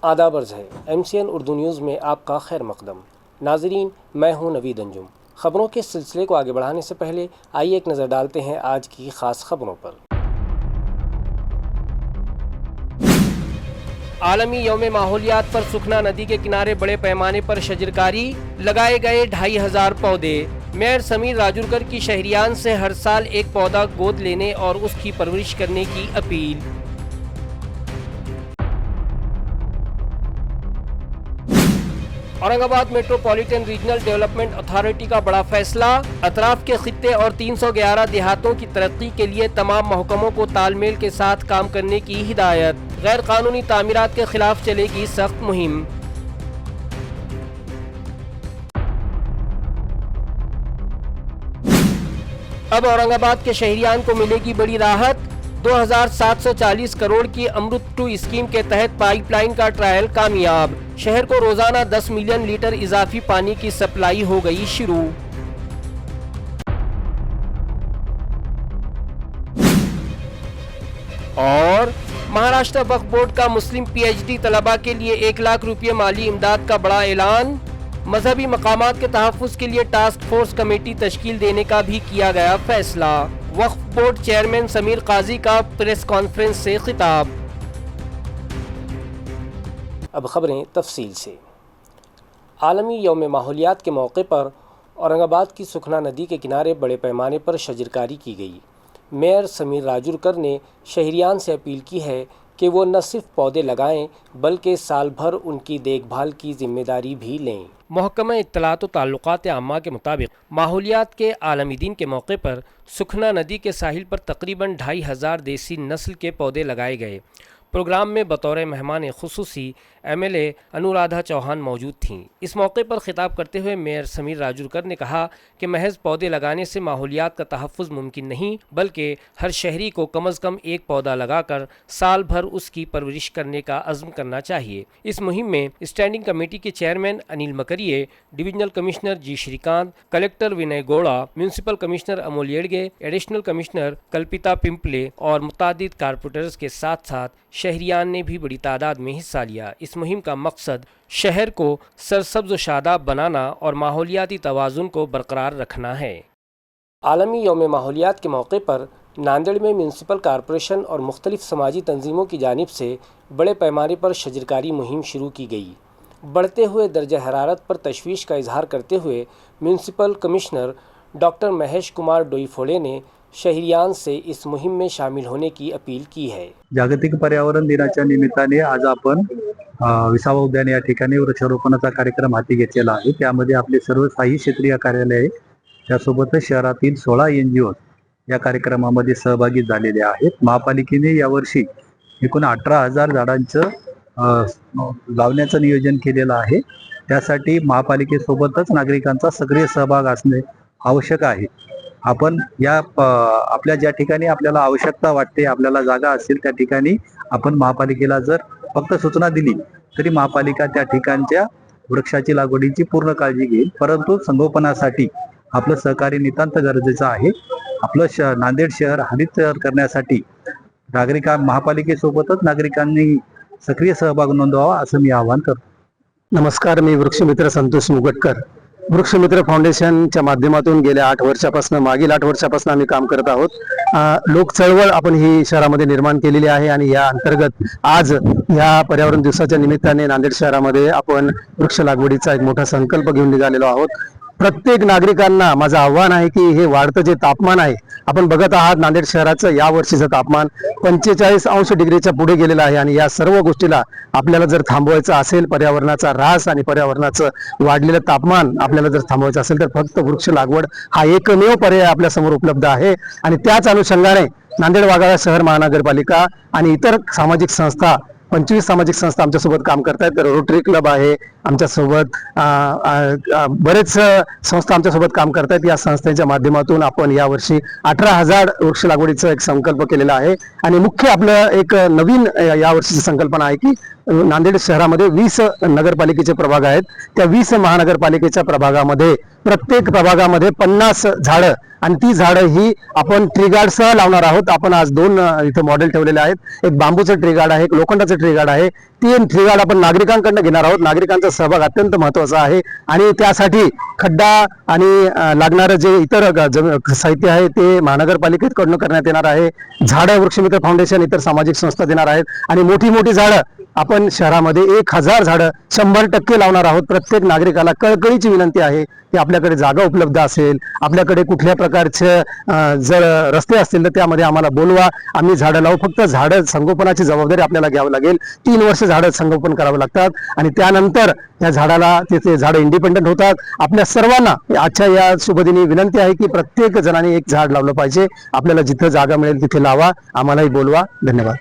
आदाब अर्ज़ है MCN उर्दू न्यूज़ में आपका खैर मकदम। नाजरीन, मैं हूं नवीद अंजुम। ख़बरों के सिलसिले को आगे बढ़ाने से पहले आइए एक नज़र डालते हैं आज की ख़ास ख़बरों पर। आलमी यौम माहौलियात पर सुखना नदी के किनारे बड़े पैमाने पर शजरकारी, लगाए गए 2500 पौधे। मेयर समीर राजूरकर की शहरियान से हर साल एक पौधा गोद लेने और उसकी परवरिश करने की appeal. Aurangabad metropolitan regional development authority का बड़ा फैसला, अतराफ के खित्ते और 311 देहातों की तरक्की के लिए तमाम महकमों को तालमेल के साथ काम करने की हिदायत। गैर कानूनी तामीरात के खिलाफ चलेगी सख्त मुहिम। अब औरंगाबाद के शहरियान को मिलेगी बड़ी राहत। 2740 करोड़ की अमृत 2 स्कीम के तहत पाइपलाइन का ट्रायल कामयाब। शहर को रोजाना 10 मिलियन लीटर इजाफी पानी की सप्लाई हो गई शुरू। और महाराष्ट्र वक्फ बोर्ड का मुस्लिम PhD तलबा के लिए 1 लाख रुपये माली इमदाद का बड़ा ऐलान। मजहबी मकामात के तहफ़्फ़ुज़ के लिए टास्क फोर्स कमेटी तश्कील देने का भी किया गया फैसला। वक्फ बोर्ड चेयरमैन समीर काजी का प्रेस कॉन्फ्रेंस से खिताब। अब खबरें तफसील से। आलमी यौम माहौलियात के मौके पर औरंगाबाद की सुखना नदी के किनारे बड़े पैमाने पर शजरकारी की गई। मेयर समीर राजूरकर ने शहरियान से अपील की है कि वो न सिर्फ पौधे लगाएं बल्कि साल भर उनकी देखभाल की जिम्मेदारी भी लें। महकमा इत्तलात व ताल्लुकात आम्मा के मुताबिक माहौलियात के आलमी दिन के मौके पर सुखना नदी के साहिल पर तकरीबन 2500 देसी नस्ल के पौधे लगाए गए। प्रोग्राम में बतौर मेहमान खुसूसी MLA अनुराधा चौहान मौजूद थीं। इस मौके पर खिताब करते हुए मेयर समीर राजूरकर ने कहा कि महज पौधे लगाने से माहौलियात का तहफ़्फ़ुज़ मुमकिन नहीं, बल्कि हर शहरी को कम अज़ कम एक पौधा लगाकर साल भर उसकी परवरिश करने का अज़्म करना चाहिए। इस मुहिम में स्टैंडिंग कमेटी के chairman Anil Makariye, divisional commissioner G Shrikant, collector Vinay Gowda, municipal commissioner Amol Yedge, additional commissioner Kalpita Pimple और मुतादिद कारपोरेटर्स के साथ साथ शहरियान ने भी बड़ी तादाद में हिस्सा लिया। इस मुहिम का मकसद शहर को सरसब्ज़ व शादाब बनाना और माहौलियाती तवाज़ुन को बरकरार रखना है। आलमी यौम माहौलियात के मौके पर नांदेड़ में म्यूनसिपल कॉरपोरेशन और मुख्तलिफ समाजी तंजीमों की जानिब से बड़े पैमाने पर शजरकारी मुहिम शुरू की गई। बढ़ते हुए दर्जा हरारत पर तशवीश का इजहार करते हुए municipal commissioner doctor Mahesh Kumar Doiphode ने शहरियान से इस मुहिम में शामिल होने की अपील की है। जागतिक पर्यावरण दिनाच्या निमित्ताने आज आपण विसावा उद्यान या ठिकाणी वृक्षारोपणाचा कार्यक्रम हाती घेतलेला आहे। त्यामध्ये आपले सर्व स्थायी क्षेत्रीय कार्यालय त्यासोबतच शहरातील 16 NGO या कार्यक्रमामध्ये सहभागी झालेले आहेत। महापालिकेने यावर्षी एकूण 18,000 झाडांचं लावण्याचं नियोजन केलेलं आहे। त्यासाठी महापालिकेसोबतच नागरिकांचा सक्रिय सहभाग असणे आवश्यक आहे। आपण या आपल्या ज्या ठिकाणी आपल्याला आवश्यकता वाटते, आपल्याला जागा असेल त्या ठिकाणी आपण महापालिकेला जर फक्त सूचना दिली तरी महापालिका त्या ठिकाणच्या वृक्षाची लागवडीची पूर्ण काळजी घेईल। परंतु संगोपनासाठी आपलं सहकार्य नितांत गरजेचं आहे। आपलं नांदेड शहर हरित शहर करण्यासाठी महापालिकेसोबतच नागरिकांनी सक्रिय सहभाग नोंदवावा असं मी आवाहन करतो। नमस्कार, मी वृक्षमित्र संतोष मुगटकर। वृक्षमित्र फाउंडेशनच्या माध्यमातून गेल्या मागील 8 वर्षापासून आम्ही काम करत आहोत। लोक चळवळ आपण ही शहरामध्ये निर्माण केलेली आहे आणि या अंतर्गत आज या पर्यावरण दिवसाच्या निमित्ताने नांदेड शहरामध्ये आपण वृक्ष लागवडीचा एक मोठा संकल्प घेऊन निघालेलो आहोत। प्रत्येक नागरिकांना माझं आव्हान आहे की हे वाढतं जे तापमान आहे, आपण बघत आहात नांदेड शहराचं या वर्षीचं तापमान 45 डिग्रीच्या पुढे गेलेलं आहे आणि या सर्व गोष्टीला आपल्याला जर थांबवायचं असेल, पर्यावरणाचा ऱ्हास आणि पर्यावरणाचं वाढलेलं तापमान आपल्याला जर थांबवायचं असेल तर फक्त वृक्ष लागवड हा एकमेव पर्याय आपल्या समोर उपलब्ध आहे। आणि त्याच अनुषंगाने नांदेड वाघाळा शहर महानगरपालिका आणि इतर सामाजिक संस्था 25 सामाजिक संस्था आमच्यासोबत काम करतात। तर रोटरी क्लब आहे आमच्यासोबत, बरेच संस्था आमच्यासोबत काम करतात। या संस्थेच्या माध्यमातून आपण यावर्षी 18,000 वृक्ष लागवडीचा एक संकल्प केलेला आहे आणि मुख्य आपलं एक नवीन यावर्षीची संकल्पना आहे की नांदेड शहरामध्ये 20 नगरपालिकेचे प्रभाग आहेत। त्या 20 महानगरपालिकेच्या प्रभागामध्ये प्रत्येक प्रभागामध्ये 50 झाडं आणि ती झाडं ही आपण ट्रीगार्डसह लावणार आहोत. आपण आज 2 इथे मॉडेल ठेवलेले आहेत. एक बांबूचं ट्रीगार्ड आहे, एक लोखंडाचं ट्रीगार्ड आहे. 3 ट्रीगार्ड आपण नागरिकांकडून घेणार आहोत. नागरिकांचा सहभाग अत्यंत महत्त्वाचा आहे आणि त्यासाठी खड्डा आणि लागणारं जे इतर साहित्य आहे ते महानगरपालिकेकडून करण्यात येणार आहे. झाडं वृक्षमित्र फाउंडेशन इतर सामाजिक संस्था देणार आहेत आणि मोठी मोठी झाडं आपण शहरामध्ये 1000 झाडं 100% लावणार आहोत. प्रत्येक नागरिकाला कळकळीची विनंती आहे की आपल्याकडे जागा उपलब्ध असेल, आपल्याकडे कुठल्या प्रकारचे जर रस्ते असतील तर त्यामध्ये आम्हाला बोलवा, आम्ही झाडं लावू. फक्त झाडं संगोपनाची जबाबदारी आपल्याला घ्यावी लागेल. 3 वर्ष झाडं संगोपन करावं लागतात आणि त्यानंतर या झाडाला तिथे झाडं इंडिपेंडंट होतात. आपल्या सर्वांना आजच्या या शुभदिनी विनंती आहे की प्रत्येक जणांनी एक झाड लावलं पाहिजे. आपल्याला जिथं जागा मिळेल तिथे लावा, आम्हालाही बोलवा. धन्यवाद.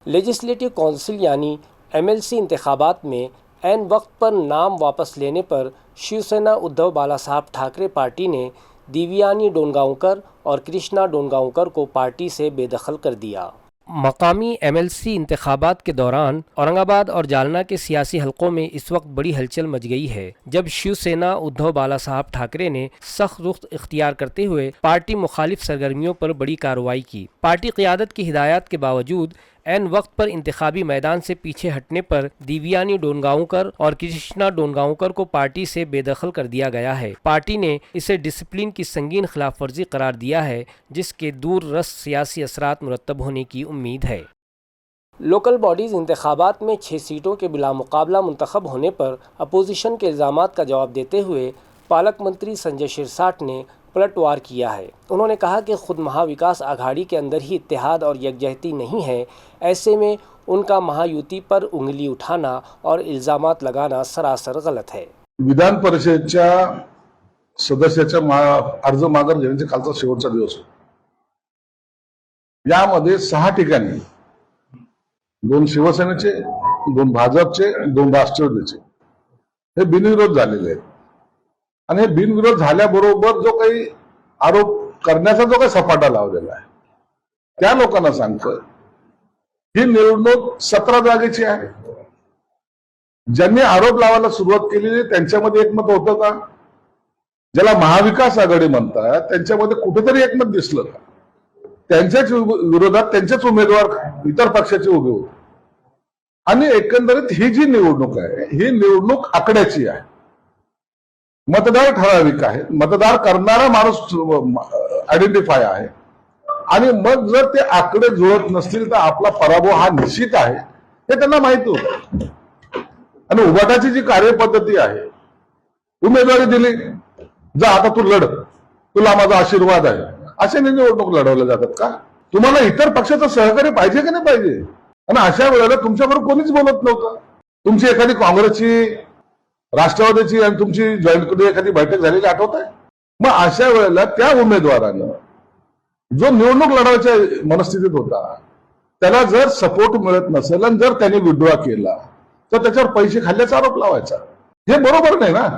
लेजिस्लेटिव काउंसिल यानी एमएलसी इंतखाबात में ऐन वक्त पर नाम वापस लेने पर शिवसेना उद्धव बालासाहब ठाकरे पार्टी ने दिव्यानी डोनगांवकर और कृष्णा डोनगांवकर को पार्टी से बेदखल कर दिया। मकामी एमएलसी इंतखाबात के दौरान औरंगाबाद और जालना के सियासी हलकों में इस वक्त बड़ी हलचल मच गई है, जब शिवसेना उद्धव बालासाहब ठाकरे ने सख्त रुख इख्तियार करते हुए पार्टी मुखालिफ सरगर्मियों पर बड़ी कार्रवाई की। पार्टी क़ियादत की हिदायत के बावजूद ऐन वक्त पर इंतखाबी मैदान से पीछे हटने पर दिव्यानी डोनगांवकर और कृष्णा डोनगांवकर को पार्टी से बेदखल कर दिया गया है। पार्टी ने इसे डिसिप्लिन की संगीन खिलाफ वर्जी करार दिया है, जिसके दूर रस सियासी असरात मुरतब होने की उम्मीद है। लोकल बॉडीज़ इंतखाबात में 6 सीटों के बिला मुकाबला मुंतखब होने पर अपोजिशन के इल्ज़ामात का जवाब देते हुए पालक मंत्री संजय शिरसाट ने पलटवार किया है। उन्होंने कहा कि खुद महाविकास आघाड़ी के अंदर ही इत्तेहाद और यकजहती नहीं है, ऐसे में उनका महायुति पर उंगली उठाना और इल्ज़ामात लगाना सरासर गलत है। विधान परिषदेच्या सदस्याच्या अर्ज माघार घेण्याचा कालचा शेवटचा दिवस होता। यामध्ये 6 ठिकाणी 2 शिवसेनेचे, 2 भाजपचे, 2 राष्ट्रवादीचे हे बिनविरोध झालेले आहेत आणि हे बिनविरोध झाल्याबरोबर जो काही आरोप करण्याचा जो काही सपाटा लावलेला आहे त्या लोकांना सांगतोय ही निवडणूक 17 जागेची आहे। ज्यांनी आरोप लावायला सुरुवात केलेली त्यांच्यामध्ये एकमत होतं का? ज्याला महाविकास आघाडी म्हणतात त्यांच्यामध्ये कुठेतरी एकमत दिसलं का? त्यांच्याच विरोधात त्यांचेच उमेदवार इतर पक्षाचे उभे होते आणि एकंदरीत ही जी निवडणूक आहे ही निवडणूक आकड्याची आहे। मतदार ठराविक आहे, मतदार करणारा माणूस आयडेंटिफाय आहे आणि मग जर ते आकडे जुळत नसतील तर आपला पराभव हा निश्चित आहे हे त्यांना माहिती होतं। आणि उभाटाची जी कार्यपद्धती आहे, उमेदवारी दिली, जा आता तू लढ, तुला माझा आशीर्वाद आहे, असे निवडणूक लढवल्या जातात का? तुम्हाला इतर पक्षाचं सहकार्य पाहिजे की नाही पाहिजे? आणि अशा वेळेला तुमच्याबरोबर कोणीच बोलत नव्हतं। तुमची एखादी काँग्रेसची, राष्ट्रवादीची आणि तुमची जॉईंट एखादी बैठक झालेली आठवत आहे? मग अशा वेळेला त्या उमेदवारानं जो निवडणूक लढवायच्या मनस्थितीत होता त्याला जर सपोर्ट मिळत नसेल आणि जर त्यांनी विड्रॉ केला तर त्याच्यावर पैसे खाल्ल्याचा आरोप लावायचा, हे बरोबर नाही ना।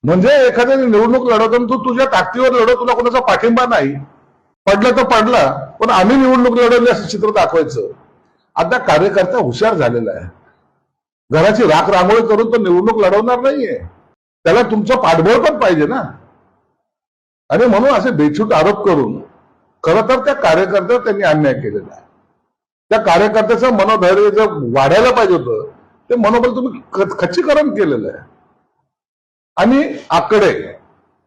म्हणजे एखाद्याने निवडणूक लढवताना तू तुझ्या ताकदीवर लढव, तुला कोणाचा पाठिंबा नाही, पडला तर पडला, पण आम्ही निवडणूक लढवली असं चित्र दाखवायचं। आता कार्यकर्ता हुशार झालेला आहे, घराची राख रांगोळी करून तो निवडणूक लढवणार नाहीये, त्याला तुमचं पाठबळ पण पाहिजे ना। आणि म्हणून असे बेछूट आरोप करून खरं तर त्या कार्यकर्त्यावर त्यांनी अन्याय केलेला आहे। त्या कार्यकर्त्याचं मनोधैर्य जर वाढायला पाहिजे होतं ते मनोबल तुम्ही खच्चीकरण केलेलं आहे। आणि आकडे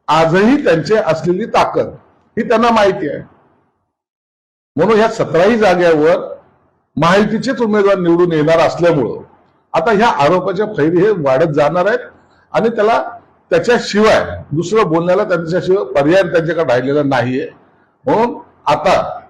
आजही त्यांची असलेली ताकद ही त्यांना माहिती आहे, म्हणून या 17 जागेवर महायुतीचेच उमेदवार निवडून येणार असल्यामुळं आता ह्या आरोपाच्या फैरी हे वाढत जाणार आहेत आणि त्याच्याशिवाय दुसरं बोलण्याला त्यांच्याशिवाय पर्याय त्यांच्याकडे राहिलेला नाहीये। म्हणून आता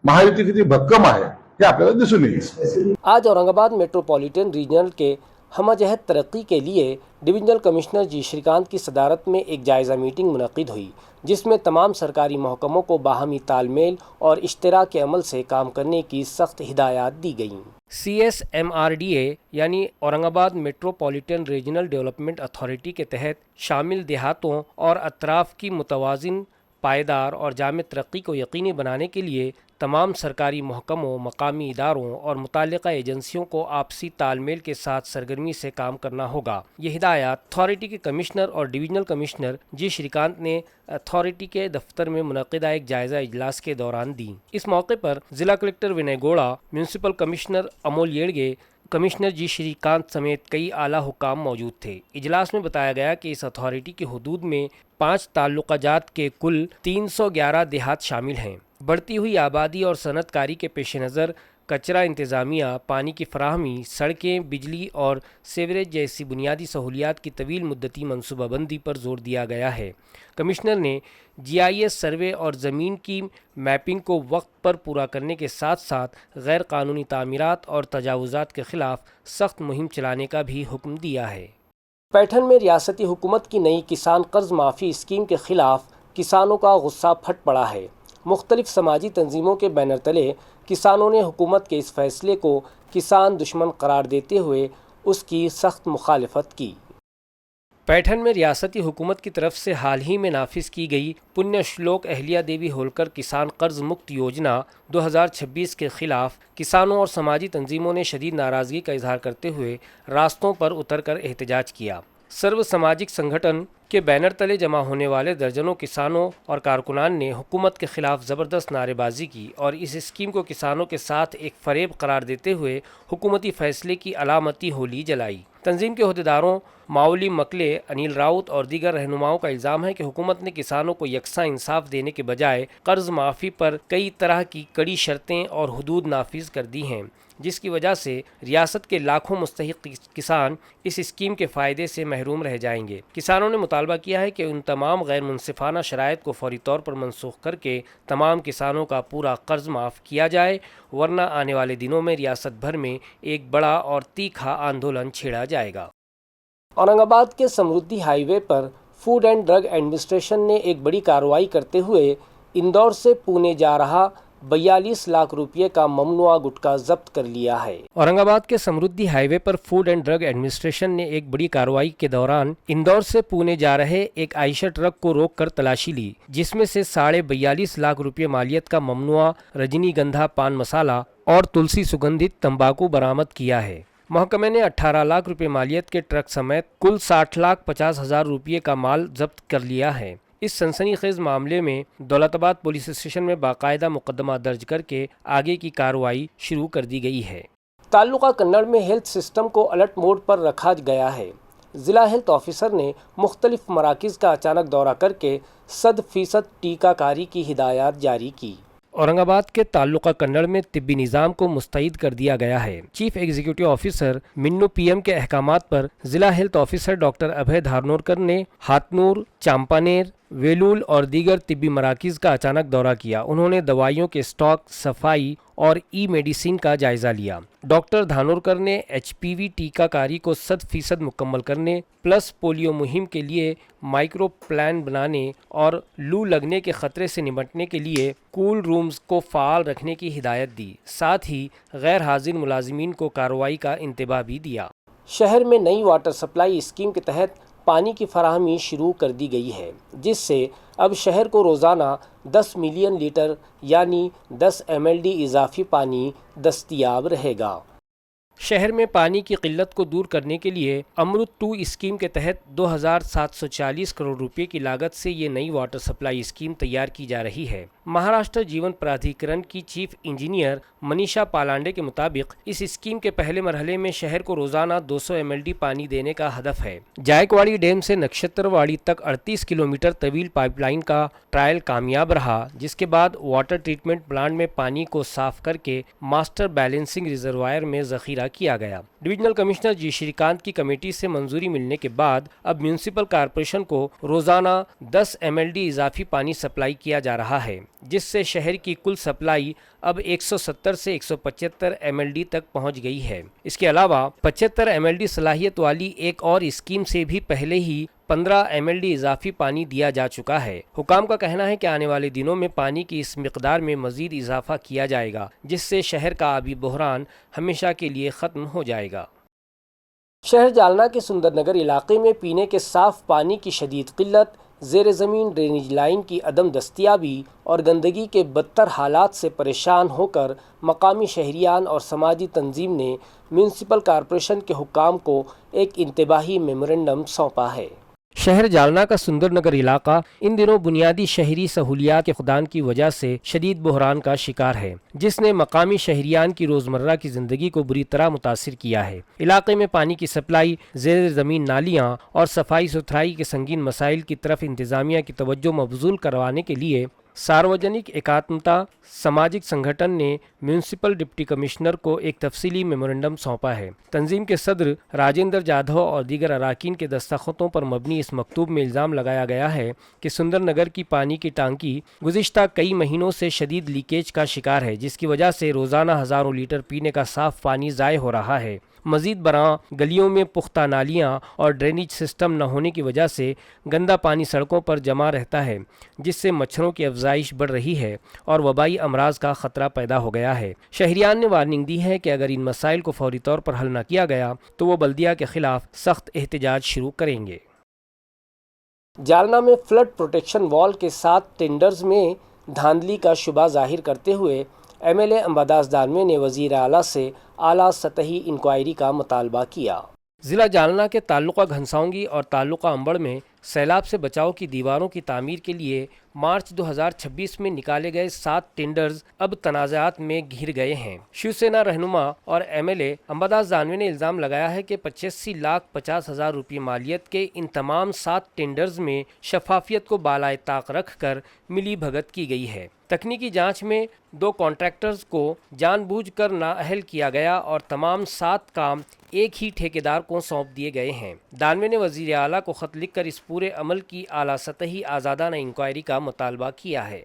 महायुती किती भक्कम आहे हे आपल्याला दिसून येईल। आज औरंगाबाद मेट्रोपॉलिटन रीजनल के हमजहत तरक्की के लिए डिविजनल कमिश्नर जी श्रीकांत की सदारत में एक जायज़ा मीटिंग मुनक़िद हुई, जिसमें तमाम सरकारी महकमों को बाहमी तालमेल और इश्तराक अमल से काम करने की सख्त हिदायत दी गईं। CSMRDA यानी Aurangabad metropolitan regional development authority के तहत शामिल देहातों और अतराफ़ की मुतवाज़िन پائیدار اور جامع ترقی کو یقینی بنانے کے لیے تمام سرکاری محکموں، مقامی اداروں اور متعلقہ ایجنسیوں کو آپسی تال میل کے ساتھ سرگرمی سے کام کرنا ہوگا۔ یہ ہدایات اتھارٹی کے کمشنر اور ڈویژنل کمشنر جی شریکانت نے اتھارٹی کے دفتر میں منعقدہ ایک جائزہ اجلاس کے دوران دیں۔ اس موقع پر ضلع کلکٹر ونے گوڑا، میونسپل کمشنر امول یڑگے، کمشنر جی شریکانت سمیت کئی اعلیٰ حکام موجود تھے۔ اجلاس میں بتایا گیا کہ اس اتھارٹی کی حدود میں 5 تعلقہ جات کے کل 311 دیہات شامل ہیں۔ بڑھتی ہوئی آبادی اور صنعت کاری کے پیش نظر کچرا انتظامیہ، پانی کی فراہمی، سڑکیں، بجلی اور سیوریج جیسی بنیادی سہولیات کی طویل مدتی منصوبہ بندی پر زور دیا گیا ہے۔ کمشنر نے GIS سروے اور زمین کی میپنگ کو وقت پر پورا کرنے کے ساتھ ساتھ غیر قانونی تعمیرات اور تجاوزات کے خلاف سخت مہم چلانے کا بھی حکم دیا ہے۔ پیٹھن میں ریاستی حکومت کی نئی کسان قرض معافی اسکیم کے خلاف کسانوں کا غصہ پھٹ پڑا ہے۔ مختلف سماجی تنظیموں کے بینر تلے کسانوں نے حکومت کے اس فیصلے کو کسان دشمن قرار دیتے ہوئے اس کی سخت مخالفت کی۔ پیٹھن میں ریاستی حکومت کی طرف سے حال ہی میں نافذ کی گئی پنیہ شلوک اہلیہ دیوی ہولکر کسان قرض مکت یوجنا 2026 کے خلاف کسانوں اور سماجی تنظیموں نے شدید ناراضگی کا اظہار کرتے ہوئے راستوں پر اتر کر احتجاج کیا۔ سرو سماجک سنگھٹن کے بینر تلے جمع ہونے والے درجنوں کسانوں اور کارکنان نے حکومت کے خلاف زبردست نعرے بازی کی اور اس اسکیم کو کسانوں کے ساتھ ایک فریب قرار دیتے ہوئے حکومتی فیصلے کی علامتی ہولی جلائی۔ تنظیم کے عہدیداروں ماؤلی مکلے، انیل راؤت اور دیگر رہنماؤں کا الزام ہے کہ حکومت نے کسانوں کو یکساں انصاف دینے کے بجائے قرض معافی پر کئی طرح کی کڑی شرطیں اور حدود نافذ کر دی ہیں، جس کی وجہ سے ریاست کے لاکھوں مستحق کسان اس اسکیم کے فائدے سے محروم رہ جائیں گے۔ کسانوں نے مطالبہ کیا ہے کہ ان تمام غیر منصفانہ شرائط کو فوری طور پر منسوخ کر کے تمام کسانوں کا پورا قرض معاف کیا جائے، ورنہ آنے والے دنوں میں ریاست بھر میں ایک بڑا اور تیکھا آندولن چھیڑا جائے گا۔ اورنگ آباد کے Samriddhi high way per food and drug administration نے ایک بڑی کارروائی کرتے ہوئے اندور سے پونے جا رہا 42 لاکھ روپے کا ممنوعہ گٹکا ضبط کر لیا ہے۔ اورنگ آباد کے Samriddhi high way per food and drug administration نے ایک بڑی کارروائی کے دوران اندور سے پونے جا رہے ایک عائشہ ٹرک کو روک کر تلاشی لی، جس میں سے 42.5 لاکھ روپے مالیت کا ممنوعہ رجنی گندھا پان مسالہ اور تلسی سگندھت تمباکو برآمد کیا ہے۔ محکمے نے 18 لاکھ روپے مالیت کے ٹرک سمیت کل 60,50,000 روپے کا مال ضبط کر لیا ہے۔ اس سنسنی خیز معاملے میں دولت آباد پولیس اسٹیشن میں باقاعدہ مقدمہ درج کر کے آگے کی کارروائی شروع کر دی گئی ہے۔ تعلقہ کنڑ میں ہیلتھ سسٹم کو الرٹ موڈ پر رکھا گیا ہے۔ ضلع ہیلتھ آفیسر نے مختلف مراکز کا اچانک دورہ کر کے 100% ٹیکہ کاری کی ہدایات جاری کی۔ اورنگ آباد کے تعلقہ کنڑ میں طبی نظام کو مستعد کر دیا گیا ہے۔ چیف ایگزیکٹو آفیسر منو PM کے احکامات پر ضلع ہیلتھ آفیسر ڈاکٹر ابھے دھارنورکر نے ہاتنور، چامپانیر، ویلول اور دیگر طبی مراکز کا اچانک دورہ کیا۔ انہوں نے دوائیوں کے اسٹاک، صفائی اور میڈیسن کا جائزہ لیا۔ ڈاکٹر دھانورکر نے HPV ٹیکہ کاری کو 100% مکمل کرنے، پلس پولیو مہم کے لیے مائکرو پلان بنانے اور لو لگنے کے خطرے سے نمٹنے کے لیے کول رومز کو فعال رکھنے کی ہدایت دی۔ ساتھ ہی غیر حاضر ملازمین کو کارروائی کا انتباہ بھی دیا۔ شہر میں نئی واٹر سپلائی اسکیم کے تحت پانی کی فراہمی شروع کر دی گئی ہے، جس سے اب شہر کو روزانہ 10 ملین لیٹر یعنی 10 MLD اضافی پانی دستیاب رہے گا۔ شہر میں پانی کی قلت کو دور کرنے کے لیے امرت 2 اسکیم کے تحت 2,740 کروڑ روپے کی لاگت سے یہ نئی واٹر سپلائی اسکیم تیار کی جا رہی ہے۔ مہاراشٹر جیون پرادھیکرن کی چیف انجینئر منیشا پالانڈے کے مطابق اس اسکیم کے پہلے مرحلے میں شہر کو روزانہ 200 MLD پانی دینے کا ہدف ہے۔ جائکواڑی ڈیم سے نکشتر واڑی تک 38 کلومیٹر طویل پائپ لائن کا ٹرائل کامیاب رہا، جس کے بعد واٹر ٹریٹمنٹ پلانٹ میں پانی کو صاف کر کے ماسٹر بیلنسنگ ریزروائر میں ذخیرہ کیا گیا۔ ڈویژنل کمشنر جی شریکانت کی کمیٹی سے منظوری ملنے کے بعد اب میونسپل کارپوریشن کو روزانہ 10 MLD اضافی پانی سپلائی کیا جا رہا ہے، جس سے شہر کی کل سپلائی اب 170 سے 175 MLD تک پہنچ گئی ہے۔ اس کے علاوہ 75 MLD صلاحیت والی ایک اور اسکیم سے بھی پہلے ہی 15 MLD اضافی پانی دیا جا چکا ہے۔ حکام کا کہنا ہے کہ آنے والے دنوں میں پانی کی اس مقدار میں مزید اضافہ کیا جائے گا، جس سے شہر کا آبی بحران ہمیشہ کے لیے ختم ہو جائے گا۔ شہر جالنا کے سندر نگر علاقے میں پینے کے صاف پانی کی شدید قلت زیر زمین ڈرینیج لائن کی عدم دستیابی اور گندگی کے بدتر حالات سے پریشان ہو کر مقامی شہریان اور سماجی تنظیم نے میونسپل کارپوریشن کے حکام کو ایک انتباہی میمورنڈم سونپا ہے۔ شہر جالنا کا سندر نگر علاقہ ان دنوں بنیادی شہری سہولیات کے فقدان کی وجہ سے شدید بحران کا شکار ہے، جس نے مقامی شہریان کی روزمرہ کی زندگی کو بری طرح متاثر کیا ہے۔ علاقے میں پانی کی سپلائی، زیر زمین نالیاں اور صفائی ستھرائی کے سنگین مسائل کی طرف انتظامیہ کی توجہ مبذول کروانے کے لیے ساروجنک ایکاتمتا سماجک سنگھٹن نے میونسپل ڈپٹی کمشنر کو ایک تفصیلی میمورنڈم سونپا ہے۔ تنظیم کے صدر راجندر جادھو اور دیگر اراکین کے دستخطوں پر مبنی اس مکتوب میں الزام لگایا گیا ہے کہ سندر نگر کی پانی کی ٹانکی گزشتہ کئی مہینوں سے شدید لیکیج کا شکار ہے، جس کی وجہ سے روزانہ ہزاروں لیٹر پینے کا صاف پانی ضائع ہو رہا ہے۔ مزید برآں گلیوں میں پختہ نالیاں اور ڈرینیج سسٹم نہ ہونے کی وجہ سے گندا پانی سڑکوں پر جمع رہتا ہے، جس سے مچھروں کی افزائش بڑھ رہی ہے اور وبائی امراض کا خطرہ پیدا ہو گیا ہے۔ شہریان نے وارننگ دی ہے کہ اگر ان مسائل کو فوری طور پر حل نہ کیا گیا تو وہ بلدیہ کے خلاف سخت احتجاج شروع کریں گے۔ جالنا میں فلڈ پروٹیکشن وال کے ساتھ ٹینڈرز میں دھاندلی کا شبہ ظاہر کرتے ہوئے ایم ایل اے امباداس دانوے نے وزیر اعلیٰ سے اعلیٰ سطحی انکوائری کا مطالبہ کیا۔ ضلع جالنا کے تعلقہ گھنساؤنگی اور تعلقہ امبڑ میں سیلاب سے بچاؤ کی دیواروں کی تعمیر کے لیے مارچ 2026 میں نکالے گئے 7 ٹینڈرز اب تنازعات میں گھر گئے ہیں۔ شیو سینا رہنما اور ایم ایل اے امباداس دانوے نے الزام لگایا ہے کہ 85,50,000 روپے مالیت کے ان تمام 7 ٹینڈرز میں شفافیت کو بالائے طاق رکھ کر ملی بھگت کی گئی ہے۔ تکنیکی جانچ میں 2 کانٹریکٹرز کو جان بوجھ کر نااہل کیا گیا اور تمام 7 کام ایک ہی ٹھیکیدار کو سونپ دیے گئے ہیں۔ دانوے نے وزیر اعلیٰ کو خط لکھ کر اس پورے عمل کی اعلیٰ سطحی آزادانہ انکوائری کا مطالبہ کیا ہے۔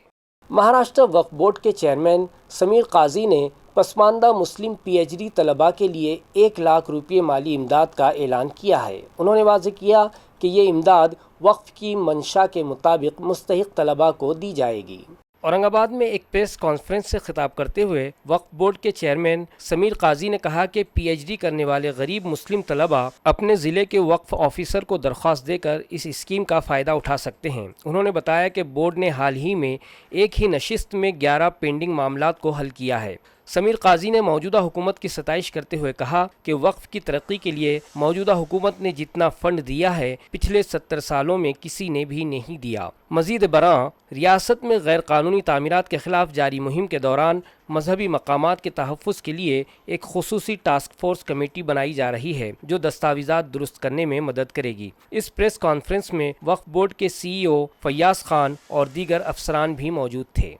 مہاراشٹر وقف بورڈ کے چیئرمین سمیر قاضی نے پسماندہ مسلم پی ایچ ڈی طلباء کے لیے 1 لاکھ روپے مالی امداد کا اعلان کیا ہے۔ انہوں نے واضح کیا کہ یہ امداد وقف کی منشا کے مطابق مستحق طلباء کو دی جائے گی۔ اورنگ آباد میں ایک پریس کانفرنس سے خطاب کرتے ہوئے وقف بورڈ کے چیئرمین سمیر قاضی نے کہا کہ پی ایچ ڈی کرنے والے غریب مسلم طلباء اپنے ضلع کے وقف آفیسر کو درخواست دے کر اس اسکیم کا فائدہ اٹھا سکتے ہیں۔ انہوں نے بتایا کہ بورڈ نے حال ہی میں ایک ہی نشست میں 11 پینڈنگ معاملات کو حل کیا ہے۔ سمیر قاضی نے موجودہ حکومت کی ستائش کرتے ہوئے کہا کہ وقف کی ترقی کے لیے موجودہ حکومت نے جتنا فنڈ دیا ہے پچھلے 70 سالوں میں کسی نے بھی نہیں دیا۔ مزید برآں ریاست میں غیر قانونی تعمیرات کے خلاف جاری مہم کے دوران مذہبی مقامات کے تحفظ کے لیے ایک خصوصی ٹاسک فورس کمیٹی بنائی جا رہی ہے جو دستاویزات درست کرنے میں مدد کرے گی۔ اس پریس کانفرنس میں وقف بورڈ کے سی ای او فیاض خان اور دیگر افسران بھی موجود تھے۔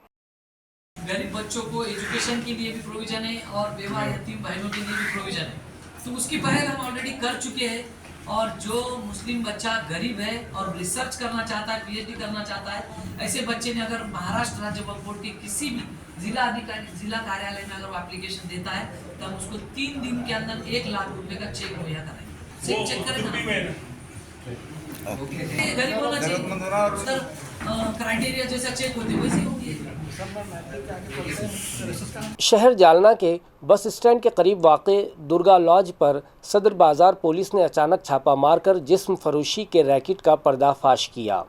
غریب بچوں کو ایجوکیشن کے لیے بھی پروویژن ہے اور بیوہ یتیم بہنوں کے لیے بھی پروویژن ہے، تو اس کی پہل ہم آلریڈی کر چکے ہیں۔ اور جو مسلم بچہ غریب ہے اور ریسرچ کرنا چاہتا ہے، پی ایچ ڈی کرنا چاہتا ہے، ایسے بچے نے اگر مہاراشٹر راجیہ وقف بورڈ کے کسی بھی ضلع کاریالے میں اگر وہ اپلیکیشن دیتا ہے تو ہم اس کو 3 دن کے اندر 1 لاکھ روپے کا چیک مہیا کریں گے۔ صرف چیک کریں نا، غریب ہونا چاہیے، سر کرائٹیریا جیسا چیک ہوتے ویسے ہوتی ہے۔ شہر جالنا کے بس اسٹینڈ کے قریب واقع درگا لاج پر صدر بازار پولیس نے اچانک چھاپہ مار کر جسم فروشی کے ریکٹ کا پردہ فاش کیا۔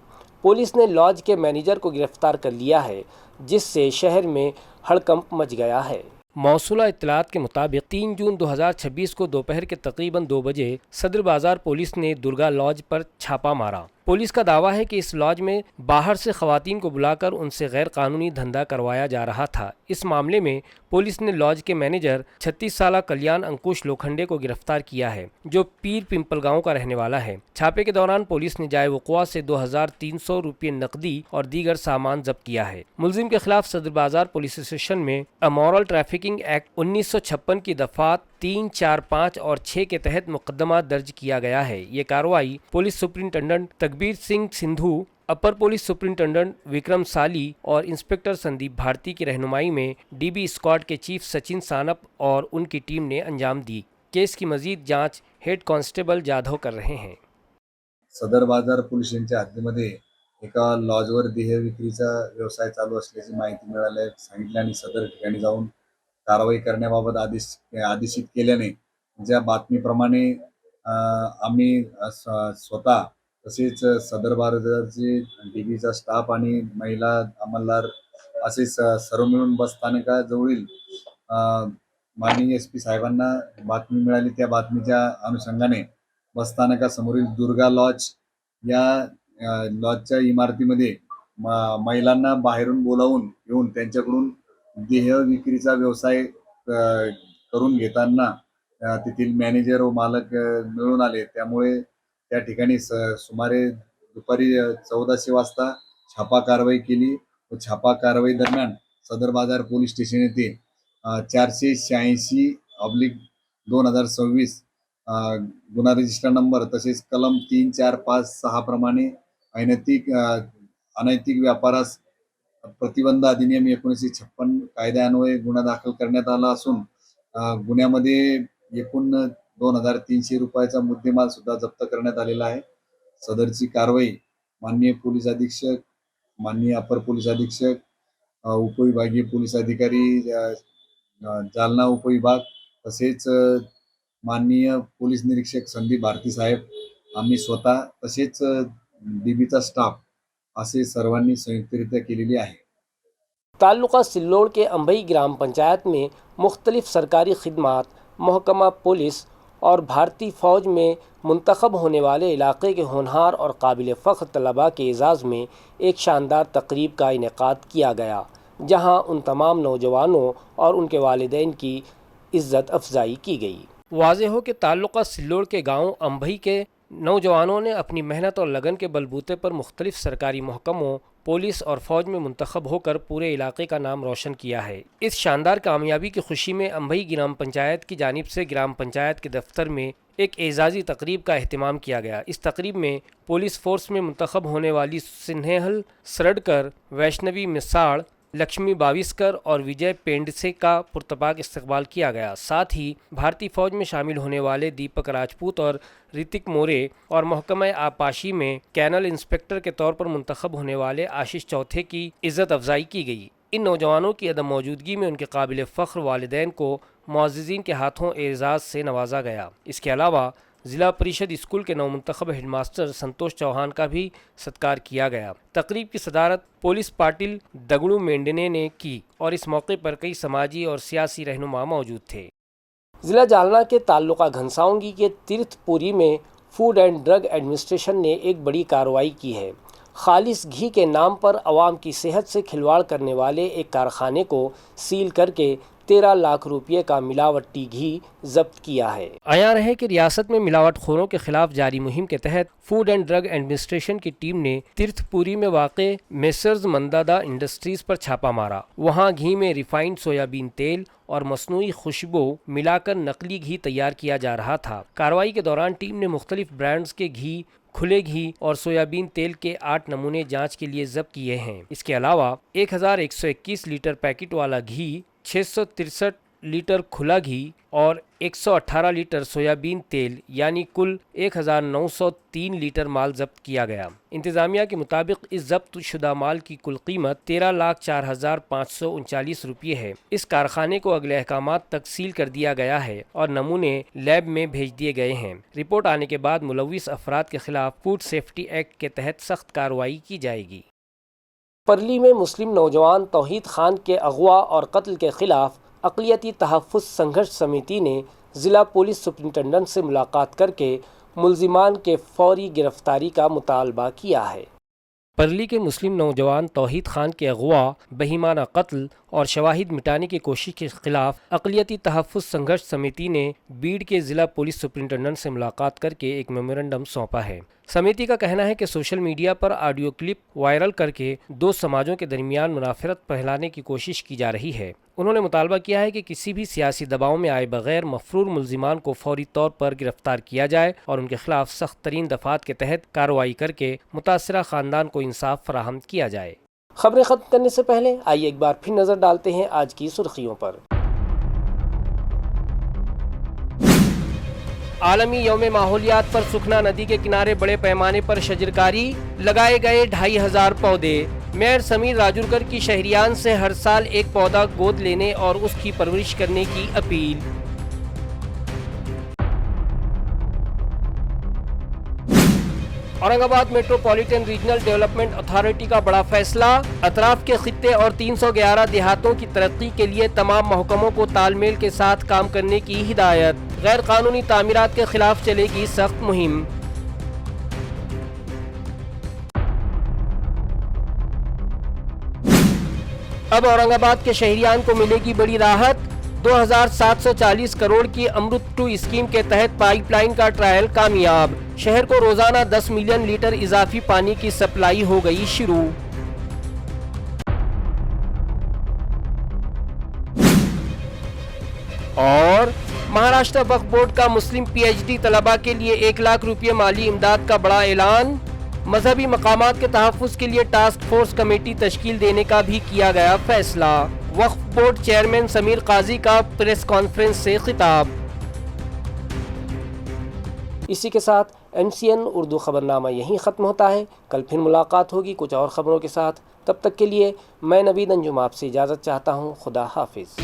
پولیس نے لاج کے مینیجر کو گرفتار کر لیا ہے، جس سے شہر میں ہڑکمپ مچ گیا ہے۔ موصولہ اطلاعات کے مطابق 3 جون 2026 کو دوپہر کے تقریباً 2 بجے صدر بازار پولیس نے درگا لاج پر چھاپہ مارا۔ پولیس کا دعویٰ ہے کہ اس لاج میں باہر سے خواتین کو بلا کر ان سے غیر قانونی دھندا کروایا جا رہا تھا۔ اس معاملے میں پولیس نے لاج کے مینیجر 36 سالہ کلیان انکوش لوکھنڈے کو گرفتار کیا ہے، جو پیر پمپل گاؤں کا رہنے والا ہے۔ چھاپے کے دوران پولیس نے جائے وقوع سے 2300 روپے نقدی اور دیگر سامان ضبط کیا ہے۔ ملزم کے خلاف صدر بازار پولیس اسٹیشن میں امورل ٹریفکنگ ایکٹ 1956 کی دفعات 3، 4، 5 اور 6 کے تحت مقدمہ درج کیا گیا ہے۔ یہ کارروائی پولیس سپرنٹنڈنٹ تکبیر سنگھ سندھو، اپر پولیس سپرنٹنڈنٹ وکرم سالی اور انسپکٹر سندیپ بھارتی کی رہنمائی میں ڈی بی اسکواڈ کے چیف سچن سانپ اور ان کی ٹیم نے انجام دی۔ کیس کی مزید جانچ ہیڈ کانسٹیبل جادھو کر رہے ہیں۔ सदर बाजार पोलीस स्टेशनच्या हद्दीमध्ये एका लॉजवर देह विक्रीचा व्यवसाय चालू असल्याची माहिती मिळाली, सांगितली आणि सदर ठिकाणी जाऊन कारवाई करण्याबाबत आदेशित केल्याने ज्या बातमीप्रमाणे आम्ही स्वतः तसेच सदर बाजारचे डीबीचा स्टाफ आणि महिला अंमलदार असे सर्व मिळून बस स्थानकाजवळील माननीय SP साहेबांना बातमी मिळाली. त्या बातमीच्या अनुषंगाने बस स्थानकासमोरील दुर्गा लॉज या लॉजच्या इमारतीमध्ये महिलांना बाहेरून बोलावून घेऊन त्यांच्याकडून देह विक्रीचा व्यवसाय करून घेताना तेथील मॅनेजर व मालक मिळून आले. त्यामुळे त्या ठिकाणी सुमारे दुपारी 1400 वाजता छापा कारवाई केली व छापा कारवाई दरम्यान सदर बाजार पोलीस स्टेशन येथे 486/2026 गुन्हा रजिस्टर नंबर तसेच कलम 3, 4, 5, 6 प्रमाणे अनैतिक व्यापारास प्रतिबंध अधिनियम 1956 कायद्यान्वये गुन्हा दाखल करण्यात आला असून गुन्ह्यामध्ये एकूण 2300 रुपयाचा मुद्देमाल सुद्धा जप्त करण्यात आलेला आहे. सदरची कारवाई माननीय पोलीस अधीक्षक, माननीय अपर पोलीस अधीक्षक, उपविभागीय पोलीस अधिकारी जालना उपविभाग तसेच माननीय पोलीस निरीक्षक संदीप भारती साहेब, आम्ही स्वतः तसेच डीबीचा स्टाफ असे सर्वांनी संयुक्तरित्या केलेली आहे. ताल्लुका सिल्लोड़ के अंबई ग्राम पंचायत में मुख्तलिफ सरकारी खिदमात, महकमा पुलिस और भारतीय फ़ौज में मुंतखब होने वाले इलाके के होनहार और काबिल फ़ख्र तलबा के एज़ाज़ में एक शानदार तकरीब का इनेकाद किया गया, जहां उन तमाम नौजवानों और उनके वालिदैन की इज़्ज़त अफजाई की गई। वाज़ेह हो कि ताल्लुका सिल्लोड़ के गाँव अंबई के नौजवानों ने अपनी मेहनत और लगन के बलबूते पर मुख्तलिफ सरकारी महकमों, पुलिस और फ़ौज में मुंतखब होकर पूरे इलाके का नाम रोशन किया है। इस शानदार कामयाबी की खुशी में अंबई ग्राम पंचायत की जानिब से ग्राम पंचायत के दफ्तर में एक एजाज़ी तकरीब का अहतमाम किया गया। इस तकरीब में पुलिस फ़ोर्स में मुंतखब होने वाली स्नेहल सरडकर, वैष्णवी मिसाड़, लक्ष्मी बाविस्कर और विजय पेंडसे का पुरतपाक इस्तकबाल किया गया। साथ ही भारतीय फ़ौज में शामिल होने वाले दीपक राजपूत और ऋतिक मोरे और महकमा आपाशी में कैनल इंस्पेक्टर के तौर पर मुंतखब होने वाले आशीष चौथे की इज़्ज़त अफजाई की गई। इन नौजवानों की अदम मौजूदगी में उनके काबिल फ़ख्र वालिदैन को मुअज़्ज़िज़ीन के हाथों एज़ाज़ से नवाजा गया। इसके अलावा ज़िला परिषद स्कूल के नवमुंतखब हेडमास्टर संतोष चौहान का भी सत्कार किया गया। तकरीब की सदारत पुलिस पाटिल दगड़ू मेंढने ने की और इस मौके पर कई समाजी और सियासी रहनुमा मौजूद थे। ज़िला जालना के ताल्लुका घनसावंगी के तीर्थपुरी में फूड एंड ड्रग एडमिनिस्ट्रेशन ने एक बड़ी कार्रवाई की है। खालिस घी के नाम पर अवाम की सेहत से खिलवाड़ करने वाले एक कारखाने को सील करके 13 लाख रुपये का मिलावटी घी जब्त किया है। आया रहे कि रियासत में मिलावटखोरों के खिलाफ जारी मुहिम के तहत फूड एंड ड्रग एडमिनिस्ट्रेशन की टीम ने तीर्थपुरी में वाक़े मेसर्स मंदादा इंडस्ट्रीज़ पर छापा मारा। वहाँ घी में रिफाइंड सोयाबीन तेल और मसनूई खुशबू मिलाकर नकली घी तैयार किया जा रहा था। कार्रवाई के दौरान टीम ने मुख्तलिफ ब्रांड्स के घी, खुले घी और सोयाबीन तेल के 8 नमूने जांच के लिए जब्त किए हैं। इसके अलावा 1121 लीटर पैकेट वाला घी, 663 लीटर खुला घी और 118 लीटर सोयाबीन तेल यानी कुल 1903 लीटर माल जब्त किया गया। इंतज़ामिया के मुताबिक इस जब्त शुदा माल की कुल कीमत 13,04,539 रुपये है। इस कारखाने को अगले अहकामात तक सील कर दिया गया है और नमूने लैब में भेज दिए गए हैं। रिपोर्ट आने के बाद मुलव्विस अफराद के खिलाफ फूड सेफ्टी एक्ट के तहत सख्त कार्रवाई की जाएगी। परली में मुस्लिम नौजवान तौहीद खान के अगवा और कत्ल के खिलाफ अक़लियती तहफ़्फ़ुज़ संघर्ष समिति ने ज़िला पुलिस सुपरिटेंडेंट से मुलाकात करके मुल्ज़िमान के फ़ौरी गिरफ़्तारी का मुतालबा किया है। परली के मुस्लिम नौजवान तौहीद खान के अगवा, बहीमाना कत्ल और शवाहिद मिटाने की कोशिश के खिलाफ अक़लियती तहफ़्फ़ुज़ संघर्ष समिति ने बीड के ज़िला पुलिस सुपरिटेंडेंट से मुलाकात करके एक मेमोरेंडम सौंपा है। समिति का कहना है कि सोशल मीडिया पर ऑडियो क्लिप वायरल करके दो समाजों के दरमियान मुनाफरत फैलाने की कोशिश की जा रही है। उन्होंने मुतालबा किया है कि किसी भी सियासी दबाव में आए बगैर मफरूर मुल्ज़िमान को फौरी तौर पर गिरफ्तार किया जाए और उनके खिलाफ सख्त तरीन दफ़ात के तहत कार्रवाई करके मुतासरा ख़ानदान को इंसाफ फराहम किया जाए। खबरें ख़त्म करने से पहले आइए एक बार फिर नज़र डालते हैं आज की सुर्खियों पर। आलमी यौम माहौलियात पर सुखना नदी के किनारे बड़े पैमाने पर शजरकारी, लगाए गए 2500 पौधे। मेयर समीर राजूरकर की शहरियान से हर साल एक पौधा गोद लेने और उसकी परवरिश करने की अपील। اورنگ آباد میٹروپولیٹن ریجنل ڈیولپمنٹ اتھارٹی کا بڑا فیصلہ، اطراف کے خطے اور 311 دیہاتوں کی ترقی کے لیے تمام محکموں کو تال میل کے ساتھ کام کرنے کی ہدایت، غیر قانونی تعمیرات کے خلاف چلے گی سخت مہم۔ اب اورنگ آباد کے شہریان کو ملے گی بڑی راحت، 2740 کروڑ کی امرت 2 اسکیم کے تحت پائپ لائن کا ٹرائل کامیاب، شہر کو روزانہ 10 ملین لیٹر اضافی پانی کی سپلائی ہو گئی شروع۔ اور مہاراشٹر وقف بورڈ کا مسلم پی ایچ ڈی طلباء کے لیے 1 لاکھ روپے مالی امداد کا بڑا اعلان، مذہبی مقامات کے تحفظ کے لیے ٹاسک فورس کمیٹی تشکیل دینے کا بھی کیا گیا فیصلہ۔ وقف بورڈ چیئرمین سمیر قاضی کا پریس کانفرنس سے خطاب۔ اسی کے ساتھ MCN اردو خبرنامہ یہیں ختم ہوتا ہے۔ کل پھر ملاقات ہوگی کچھ اور خبروں کے ساتھ، تب تک کے لیے میں نوید انجم آپ سے اجازت چاہتا ہوں۔ خدا حافظ۔